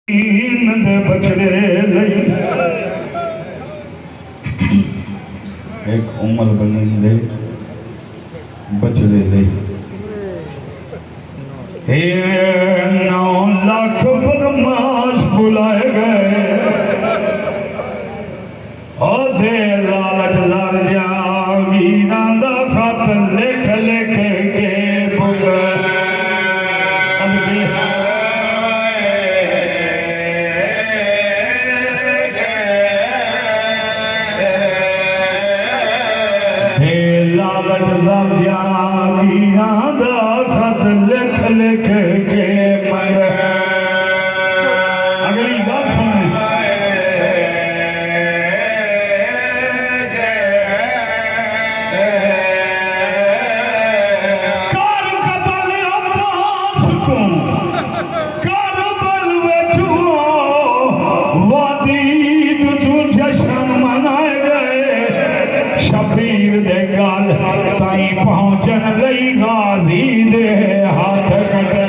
دے بچڑے لئی ایک امر بنین دے بچڑے لئی 9 لاکھ بدماش بلائے گئے اور دے لالچ زار جا ویران دا خط لکھ لکھ کے بگ صدقے لالچ زار جا ویران دا خط لکھ لکھ کے بگ اگلی بات سنیں شبیر دے گال تائیں پہنچن لئی غازی دے ہاتھ کٹے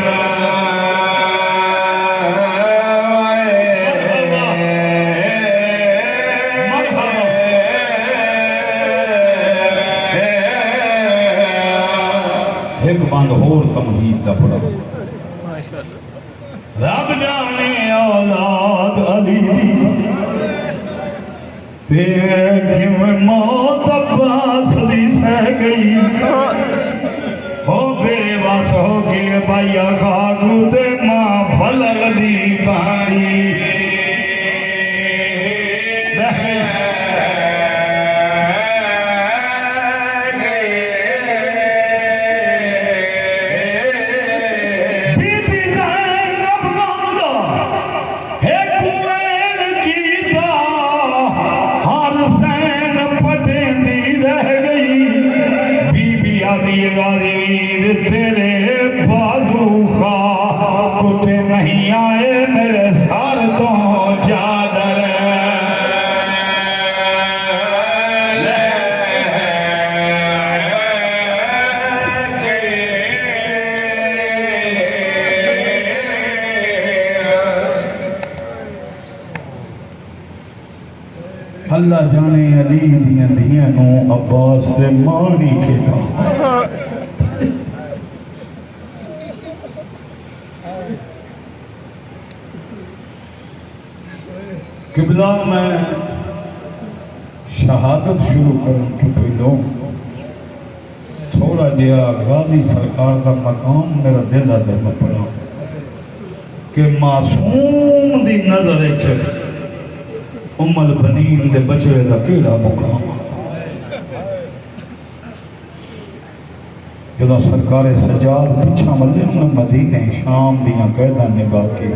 ایک بند ہور تمہید دا پڑا رب جانے اولاد علی کہ میں موت عباس دی سہ گئی ہو بے واس ہو گئے بھائیا خاکو دے ماں فلل دی بھائی تیرے بازو خواہ کتے نہیں آئے میرے سار تو چادر اللہ جانے علی دیاں دیاں نو عباس سے مانی کے دا قبلہ میں شہادت شروع کروں کے پہلوں تھوڑا جیا غازی سرکار کا مقام میرا دل آدھے میں پڑھا کہ معصوم دی نظر چک البنین دے بچڑے دا کیڑا مقام جدہ سرکار سجاد پچھا مجھے مدینہ شام دیاں قیدہ نبا کے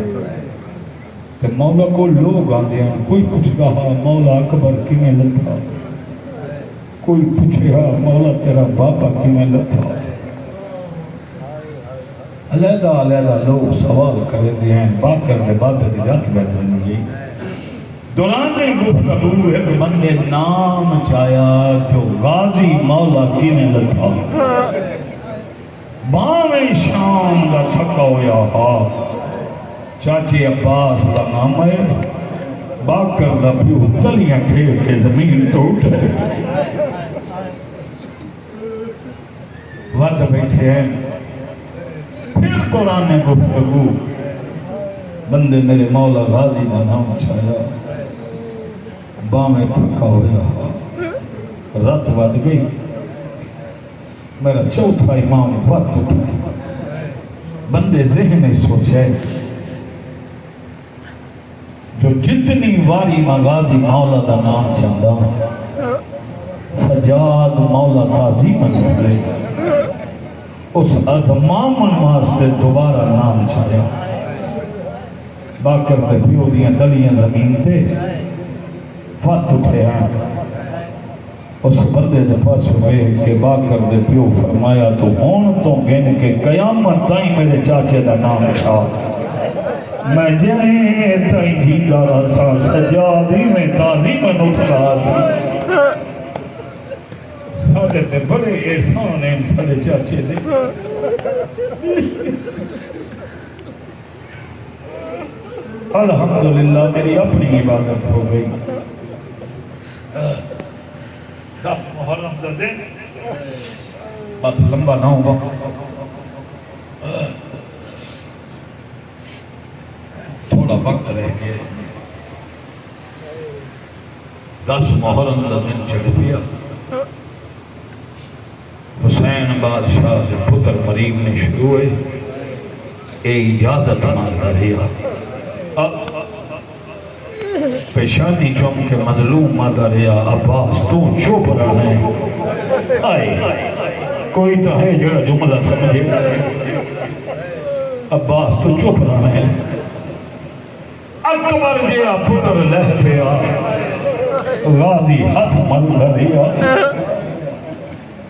کہ مولا کو لوگ آدھے ہیں کوئی پوچھتا ہا مولا اکبر کیوں لتھا کوئی پوچھے ہا مولا تیرا باپا کیوں لتھا علیدہ علیدہ لوگ سوال کرے دے ہیں باکر دے بابے دی رات بیٹھنے گئی دوران گفتگو ایک بندے نام چایا جو غازی مولا کیوں لتھا باویں شام دا تھکا ہویا ہا چاچی عباس دا نام ہے باکر دا پیو تلیاں ٹھیر کے زمین تو اٹھے وقت بیٹھے ہیں پھر قرآن گفتگو بندے میرے مولا غازی دا نام چھایا باویں تھکا ہویا رات ود گئی میرا چوتھا امام وقت اٹھا بندے ذہن سوچے جو جتنی واری مغازی مولا دا نام چاہتا سجاد مولا تعظیمن کرے اس ازمامن واسطے دوبارہ نام چاہتا باکر دے پیو دیاں تلیاں زمین تے فات اٹھے ہیں اس بندے دے پاس ہوئے کہ باکر دے پیو فرمایا تو ہون تو گن کے قیامت تائیں میرے چاچے دا نام چاہتا میں جائیں تائیں جیدہ رسا سجادی میں تعظیمن اٹھ رہا سی سادے تے بڑے احسان ہیں سادے چاچے دے الحمدللہ میری اپنی عبادت ہو گئی 10 محرم کا دن بس لمبا نہ ہوگا تھوڑا وقت رہ گیا 10 محرم کا دن چڑھ گیا حسین بادشاہ کے پتر مریم نے شروع ہوئے اے اجازت مانگا رہا پیشانی چوم کے مظلوم مانگا رہا عباس تو چوپ رہے آئے کوئی تو ہے جڑا جملہ سمجھے عباس تو چوپ رہے اکبر جیا پتر لہ پیا غازی ہاتھ مانگا رہا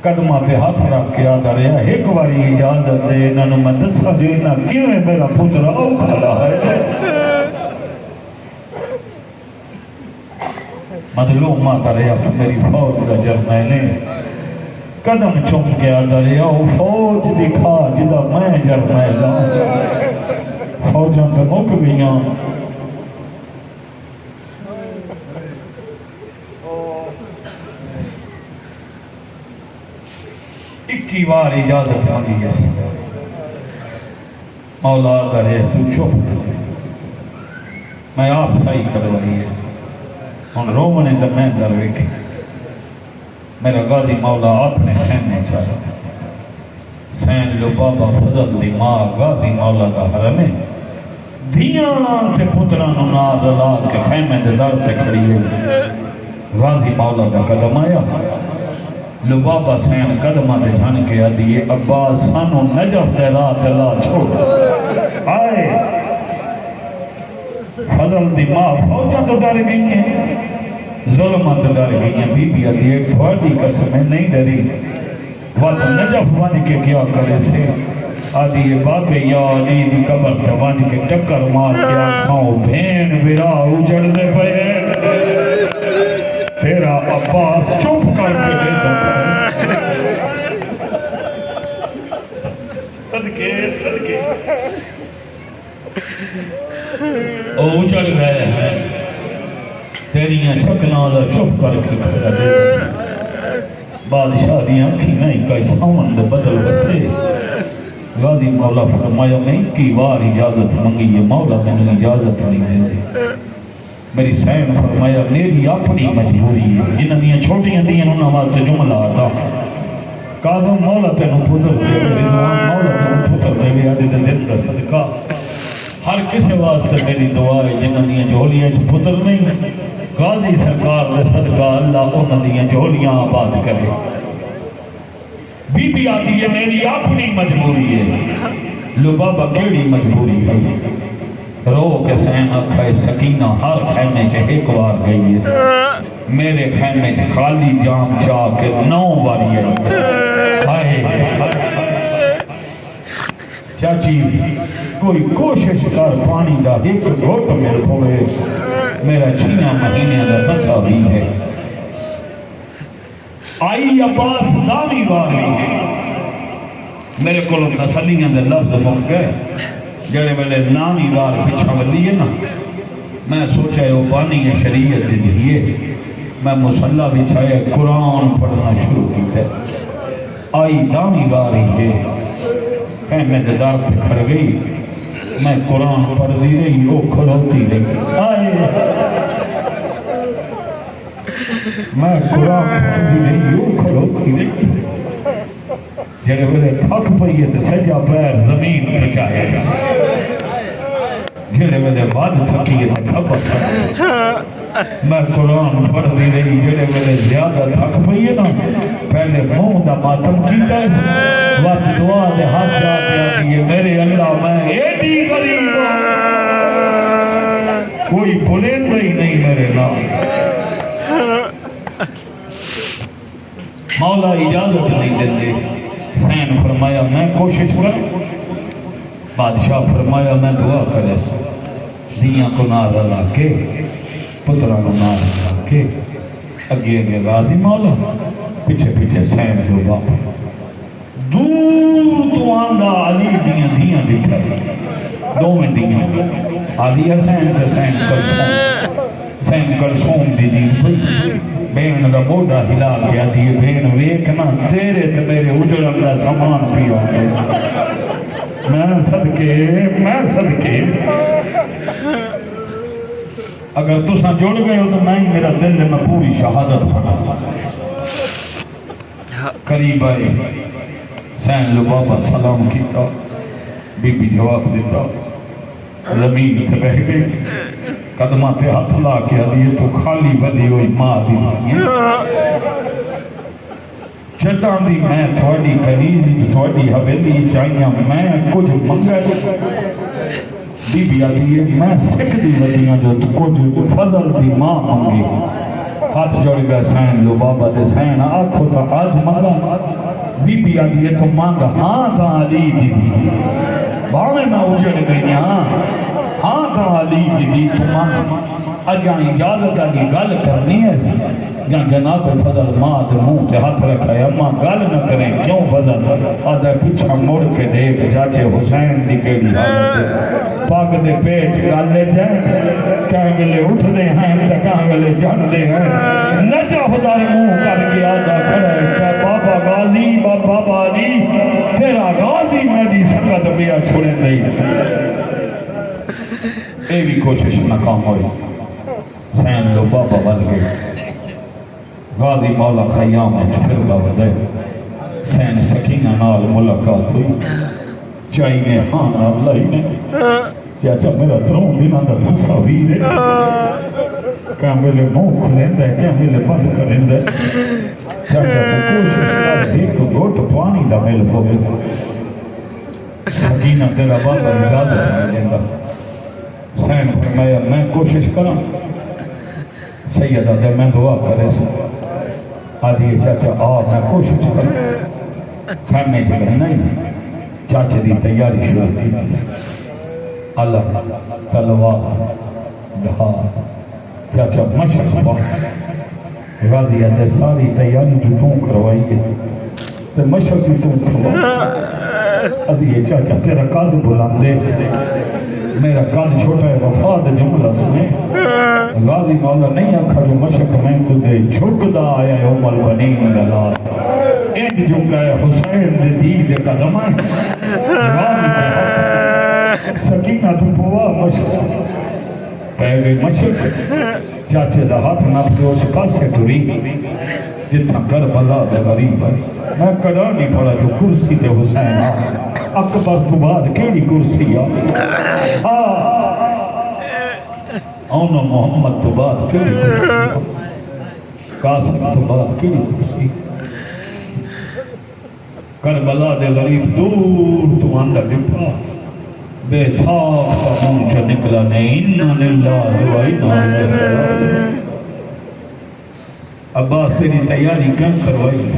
قدمہ پہ ہاتھ رکھ کے آدھا رہا ایک باری اجازت دے انہوں میں دسا دینا کیوں ہے میرا پتر او کھڑا ہے مظلوم ماتا رہا میری فوج کا جرمائنے قدم چم کے آدھا رہا وہ فوج دکھا جدہ میں جرمائلہ فوجاں تو مک گئیاں اکی بار اجازت مانگی ہے مولا آدھا رہے تو چپ میں آپ صحیح کروائی ہے ان رومنے تو میں در ویکھے میرا غازی مولا اپنے خیمے چاہتا سین لبابا فضل دی ماں غازی مولا کا حرم ہے دھیاں تے پتران ناد اللہ کے خیمے دے در تے کھڑی ہوئی غازی مولا کا قدم آیا لبابا سین قدمہ دے جھان کے آدھیے عباس سانو نجف دے رات اللہ چھوڑ آئے فضل دی ماں فوجہ تو ڈر گئی ہیں ظلمہ تو ڈر گئی ہیں بی بی آدھیے بھاڑی قسمیں نہیں ڈری وقت نجف بن کے کیا کرے سے آدھیے بابے یا علی دی قبر تے بن کے ٹکر مار کے آنکھاں بھین برا اجڑ دے پئے تیرا عباس چپ کر کے لے جاتا صدقے صدقے او اجڑ گئے تیریاں شکلوں دا چپ کر کے کھڑا دے بادشاہ دی آنکھی نہیں کئی ساون دے بدل بسے غازی مولا فرمایا میں کی بار اجازت منگی ہے مولا میں نے اجازت نہیں دے میری سین فرمایا میری اپنی مجبوری ہے جنہاں دیاں چھوٹیاں دیاں انہاں واسطے جملہ آتا قاضم مولا تینوں پتر دے رضوان مولا تینوں پتر دے آدھے دے دل کا صدقہ ہر کسی واسطے میری دعا ہے جنہاں دیاں جھولیاں پتر نہیں غازی سرکار دے صدقہ اللہ انہاں دیاں جھولیاں آباد کرے بی بی آدھی ہے میری اپنی مجبوری ہے لبابا کیڑی مجبوری ہے رو کے سین اکھائے سکینہ ہر خیمے چے ایک بار گئی ہے میرے خیمے چے خالی جام چاہ کے 9 باری ہے چاچی کوئی کوشش کر پانی دا ایک گھوٹ مل ہوئے میرا 6 مہینے دا تصاویر ہے آئی عباس دامی باری میرے کو تسلیاں دے لفظ مک گئے جڑے ویلے نامی بار پچھا ولی ہے نا میں سوچا ہے وہ بانی شریعت دے دیئے میں مسلح بچھایا قرآن پڑھنا شروع کیتے آئی دامی باری ہے خیمے دے دار پہ کھڑ گئی میں قرآن پڑھ دی رہی وہ کھڑوتی رہی آئے میں قرآن پڑھ دی رہی وہ کھڑوتی رہی جڑے ویلے تھک پئیے تے سجا پیر زمین پہ چاہے جڑے ویلے بعد تھکیے تے کھپا میں قرآن پڑھ دی رہی جڑے ویلے زیادہ تھک پئیے نا پہلے منہ دا ماتم کیتا ہے وقت دعا دے ہاتھ جا کے آدھیے میرے اللہ میں ایڈی غریب کوئی بلندہ ہی نہیں میرے نام مولا اجازت نہیں دیتے حسین فرمایا میں کوشش کر بادشاہ فرمایا میں دعا کرے دیاں کو نار لا کے پتران کو نار لا کے اگے اگے غازی مولا پیچھے پیچھے حسین جو باپ دور تو آندہ علی دیاں بٹھا دو میں دیاں آدھی حسین تے سین کلثوم سین کلثوم دی بھئی بین دا موڈا ہلا کے آدھی بین ویکنا تیرے تے میرے اجڑن دا سامان پیو کے میں صدقے اگر تساں جڑ گئے ہو تو میں ہی میرا دل میں پوری شہادت پڑھا قریب آئے سین لبابا سلام کیتا بی بی جواب دیتا زمین تے بہ گئی قدمہ تے ہاتھ لا کے آدھی تو خالی بلی ہوئی ماں دی چٹان دی میں تھوڑی کنیز تھوڑی حویلی چاہیاں میں کچھ منگا بی بی آدھی ہے میں سکھ دی ودیاں جو کچھ فضل دی ماں منگی ہاتھ جوڑ گیا سین لبابا دے سین آنکھو تا آج مارا بی بی آدھی ہے تو مانگا ہاں تا علی دی دی باوے میں اجڑ گئی ہاں تا علی دی دی تو مانگا اجاں اجازت آگی گل کرنی ہے جہاں جناب فضل ماں دے منہ تے ہاتھ رکھا ہے اما گل نہ کریں کیوں فضل آدھا پچھا مڑ کے دیکھ چاچے حسین دی کیڑی حالت ہے پاک دے پیچ گالے جائیں کہیں گلے اٹھ دے ہیں تا کہیں گلے جان دے ہیں نچا خدا منہ کر کے آدھا کھڑا ہے چاہ بابا غازی بابا علی تیرا غازی میں دی سکت بیا چھوڑے نہیں اے بھی کوشش ناکام ہوئی سین لو بابا بن گئے غازی مولا خیام پھر باودے سین سکینہ نال ملاقات ہوئی چاہیے ہاں نال لائی نے چاچا میرا ترون دینا دا تصاویر ہے کیا میرے منہ کھلیں دے کیا میرے بند کریں دے چاچا کو کوشش کر دیکھ گوٹ پانی دا مل ہوئے سکینہ تیرا بابا اجازت ہے دینا سین فرمایا میں کوشش کروں سیدہ دے میں دعا کرے سکتا آدھی چاچا میں کوشش کروں خیمے چلے نہیں چاچے دی تیاری شروع کی تھی اللہ تلوار دہار چاچا مشق پاک غازی آدھے ساری تیاری جو توں کروائی ہے تو مشق جو توں کروائی آدھی چاچا تیرا قد بلاندے میرا قد چھوٹا ہے وفاد جملہ سنے غازی مولا نہیں آکھا جو مشق میں کو دے چھکدا آیا ہے ام البنین دلال ایک جو کہے حسین دے دید قدم آئے غازی دے سکینہ تو پوا مشق پہ گئی مشق چاچے دا ہاتھ نفتے اس پاسے ٹوری جتنا کربلا دے غریب ہے میں کڑا نہیں پڑا جو کرسی تے حسین اکبر تو بعد کیڑی کرسی آنا محمد تو بعد کیڑی کرسی قاسم تو بعد کیڑی کرسی کربلا دے غریب دور تو اندر لپا بے صاف کا منچ نکلا نہیں انہا للہ و انہا للہ عباس تیری تیاری کم کروائی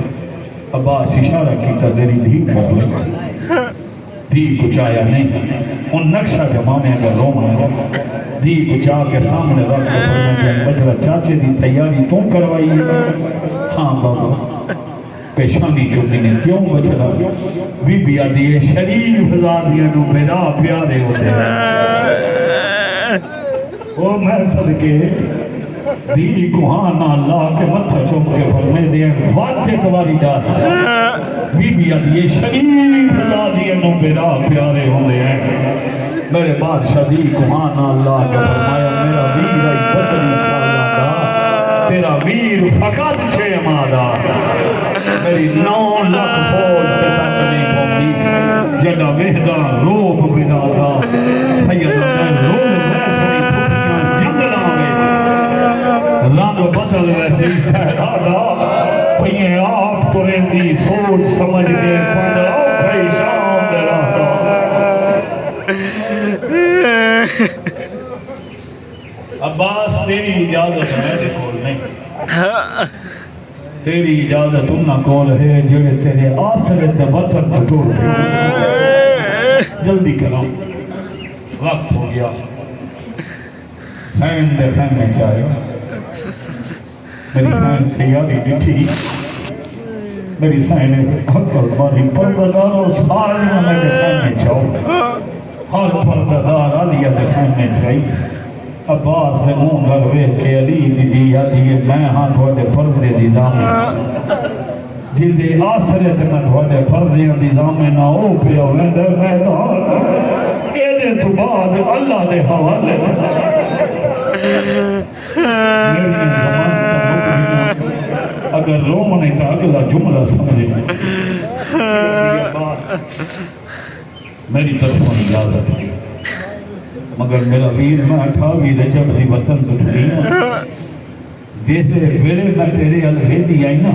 عباس اشارہ کیتا تیری دھی کروائی دھی کچھ آیا نہیں ان نقشہ زمانے کا روم ہے دھی کچھ آ کے سامنے رکھ کے فرمائے بچڑا چاچے دی تیاری تو کروائی ہاں بابا پیشانی چوٹی نے کیوں بچڑا بی بی آدھی شریف زادیاں نو میرا پیارے ہوتے ہیں وہ میں صدقے دی کو ہاں نہ اللہ کے متھا چوم کے فرمے دے واتے کواری ڈاس بی بی آدھی شریف زادیاں نو میرا پیارے ہوتے ہیں میرے بادشاہ دی کو ہاں نہ اللہ کے فرمایا میرا ویر آئی بطری سالہ دا تیرا ویر فقط چھے مادا میری 9 لاکھ فوج سے تک نہیں پہنچی جگہ وحدہ روب بنا دا سیدہ میں رول ویسنی پھوٹیاں جنگلاں میں رنگ بدل ویسی سہرا دا پہیے آپ تو رہتی سوچ سمجھ کے پندر اوکھائی شام دے رہا عباس تیری اجازت میرے کول نہیں تیری اجازت انہا کول ہے جڑے تیرے آسرے دے وطن ٹوٹ جلدی کرو وقت ہو گیا سین دے خیمے چاہے میری سین تیاری ڈٹھی میری سین حقل باری پردگارو سالیاں میرے خیمے چاہو ہر پردہ علی دے خیمے چاہیے عباس دے منہ گل ویکھ کے علی دی دی آدھی میں ہاں تھوڑے پردے دی ضامن جل دے آسرے تے میں تھوڑے پردے دی ضامن نہ ہو پیا ویندے میدان اے دے تو بعد اللہ دے حوالے میری زمان تا اگر روم نہیں تا اگلا جملہ سمجھے میری طرف میں اجازت ہے مگر میرا ویر میں 28 رجب دی وطن تو ٹھڑی ہوں جیسے ویلے میں تیرے الویدی آئی نا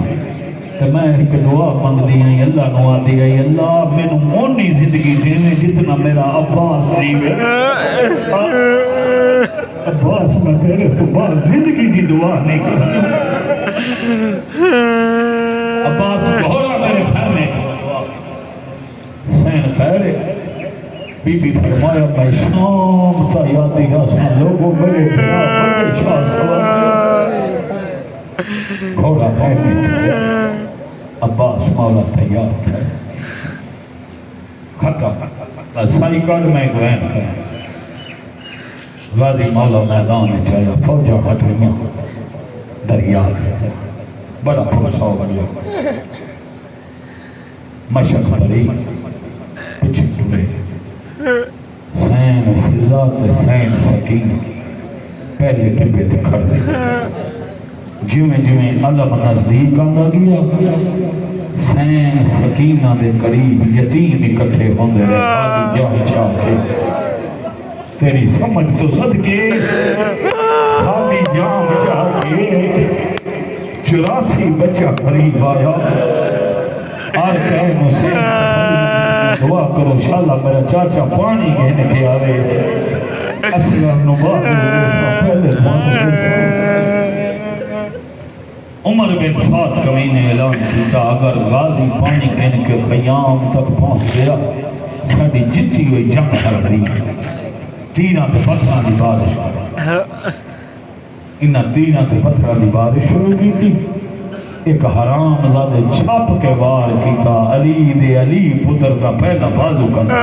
تو میں ایک دعا مانگ دی آئی اللہ نوا دی آئی اللہ میں نے مونی زندگی دینے جتنا میرا عباس دیوے عباس میں تیرے تو بعد زندگی دی دعا نہیں کرنی عباس گھوڑا میرے خیر میں حسین خیر ہے بی بی فرمایا میں شام تا یادی راسم لوگوں میرے بنا بڑے شاہ سوال گھوڑا خیر میں چلے عباس مولا تیار تھا ختم سائی کارڈ میں گوین کریں غازی مولا میدان میں چاہیا فوجہ ہٹریاں دریا دیا بڑا پرسا بڑھیا مشک بری پچھ ٹوڑے سین فضا تے سین سکین پہلے ٹپے تے کھڑ دے جویں جویں علم نزدیک آنگا گیا سین سکینہ دے قریب یتیم اکٹھے ہوندے رہے خالی جان چاہ کے تیری سمجھ تو صدقے خالی جان چاہ کے 84 بچہ قریب آیا آر کہے مسلم دعا کرو شاءاللہ میرا چاچا پانی گھنے کے آوے اسلام نباہ پہلے عمر بن سعد کمی نے اعلان کیتا اگر غازی پانی گھنے کے خیام تک پہنچ گیا ساڑی جتی ہوئی جنگ کر رہی تیرہ تے پتھرہ دی بارش انہاں تیرہ تے پتھرہ دی بارش شروع کی تھی ایک حرام زادے چھاپ کے وار کیتا علی دے علی پتر کا پہلا بازو کرنا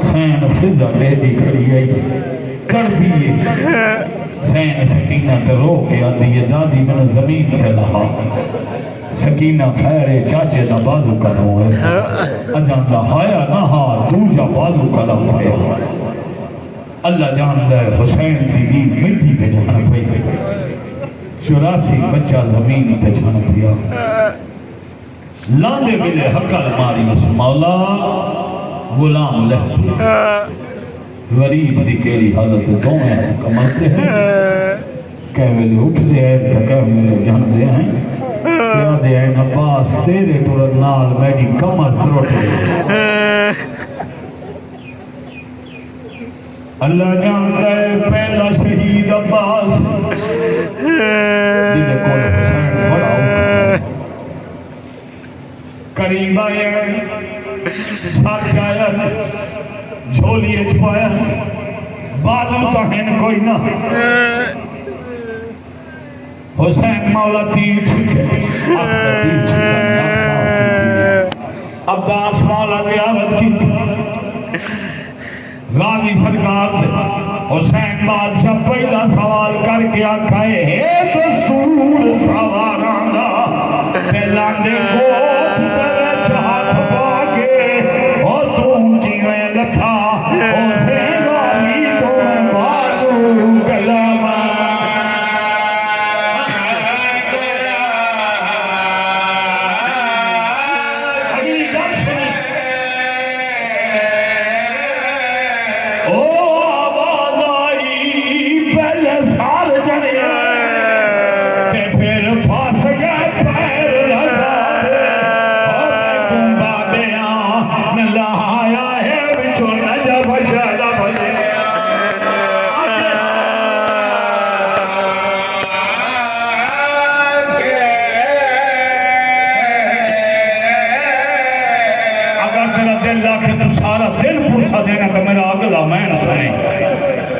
سین فضا لے دی کھڑی آئی کر دیئے سین سکینہ تے رو کے آدھی دادی میں زمین تے لہا سکینہ خیر چاچے دا بازو کرنو ہے اجان لہایا نہ ہا دوجا بازو کرم ہے اللہ جان دے حسین دی مٹی تے جانا پئی 84 بچہ زمین تے جانا پیا لاندے ملے حقل ماری اس مولا غلام لہ پیا غریب دی کیڑی حالت دوئے ہاتھ کمرتے ہیں کہہ ملے اٹھ دے ہیں تو کہہ ملے جان دے ہیں کہہ دے ہیں عباس تیرے تورت نال میری کمر تروٹ دے اللہ جانتا ہے پہلا شہید عباس دیدے کول حسین بڑا ہوگا قریب آیا ساتھ آیا جھولی اچھوایا بازو تو ہن کوئی نہ حسین مولا تیر چھکے عباس مولا زیارت کی تھی غازی سرکار تھے حسین بادشاہ پہلا سوال کر کے آکھائے اے دستور سواران دا پہلاندے کوچ پر چاہت پاکے اور تم کی میں لکھا حسین غازی تو میں بازو کلام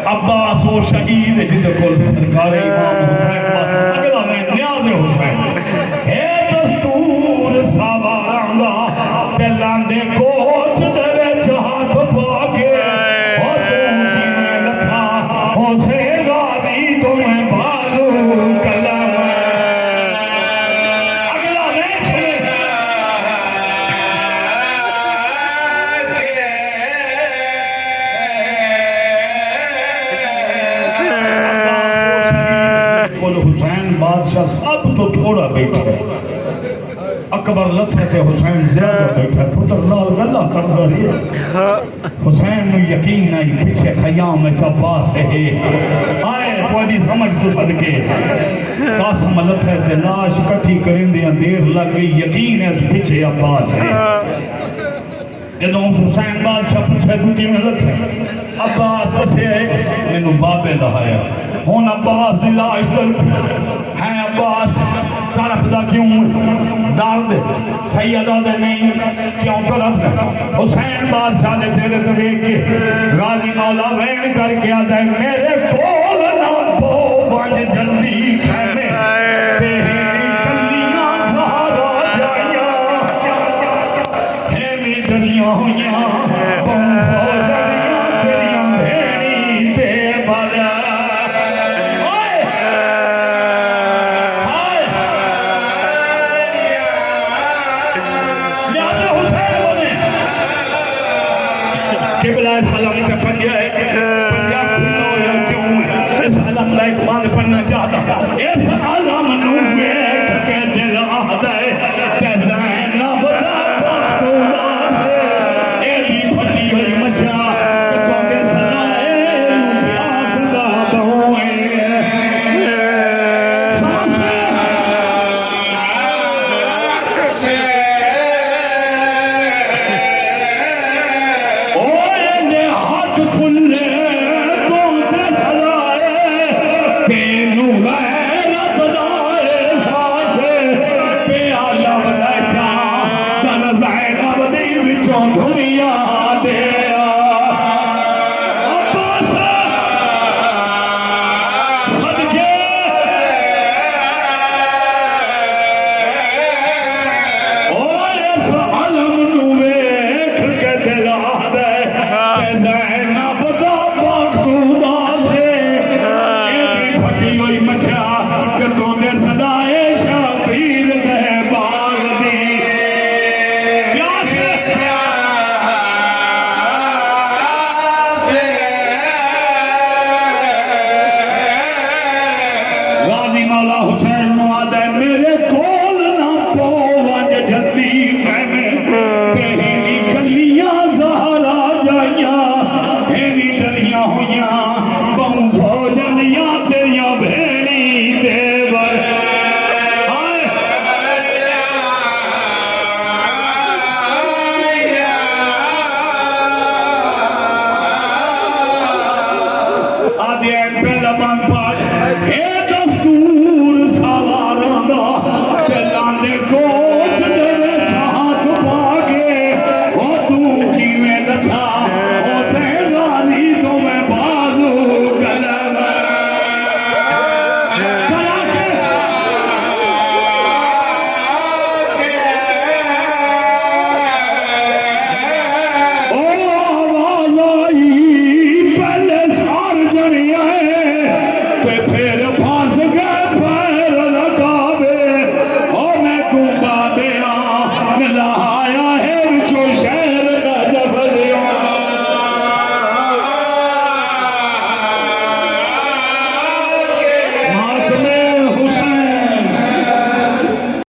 عباس وہ شہید جد کل سرکار امام حسین اگلا میں نیاز حسین ہے دستور سواران دا پہلان دے کوچ دے وچ ہاتھ پا بادشاہ سب تو تھوڑا بیٹھا اکبر لتھے تے حسین زیادہ بیٹھا پتر نال گلا کردا رہیا حسین نو یقین آئی پیچھے خیام میں عباس ہے آئے کوئی سمجھ تو صدقے قاسم لتھے تے لاش کٹھی کریں دیا دیر لگ گئی یقین ہے اس پیچھے عباس ہے جدوں حسین بادشاہ پوچھے تو کی ملت ہے عباس دسے میں نو بابے لہایا ہون عباس دی لاش ہے عباس طرف دا کیوں درد سیدہ دے نہیں کیوں طرف دا حسین بادشاہ نے چہرے تو دیکھ کے غازی مولا وین کر کے آتا ہے میرے کول نہ بو ونج جلدی خیمے تیری کلیاں سہارا جائیاں ہیمی ڈریاں ہویاں بہن فوجریاں تیریاں بھیڑی تے بالا قبلہ سلام کا پنجہ ہے پنجہ کھلو یا کیوں ہے اس علم کا ایک باندھ پڑھنا چاہتا اس علم نوے کے دل آہد ہے کہ زینب دا بختولہ سے ایدی پھٹی ہوئی مچا کہ تو کے سنائے پیاس دا بہوئے سانسے کھلے تم تے سلائے تینو غیرت دائے ساسے پیالہ بلیچا تن زینب دی بچوں دنیا دیا عباس صدقے اور اس علم نویکھ کے دل آدھے کہ زینب دا بختودہ سے ایدی پھٹی ہوئی مچا کہ تو دے صدائے شبیر دے باغ دی غازی مولا حسین مواد ہے میرے کول نہ پو ونج جلدی خیمے تیری گلیاں زہرا جائیاں ہیوی ڈریاں ہویاں بہن فوجنیاں تیریاں بھیڑی دیور آدھے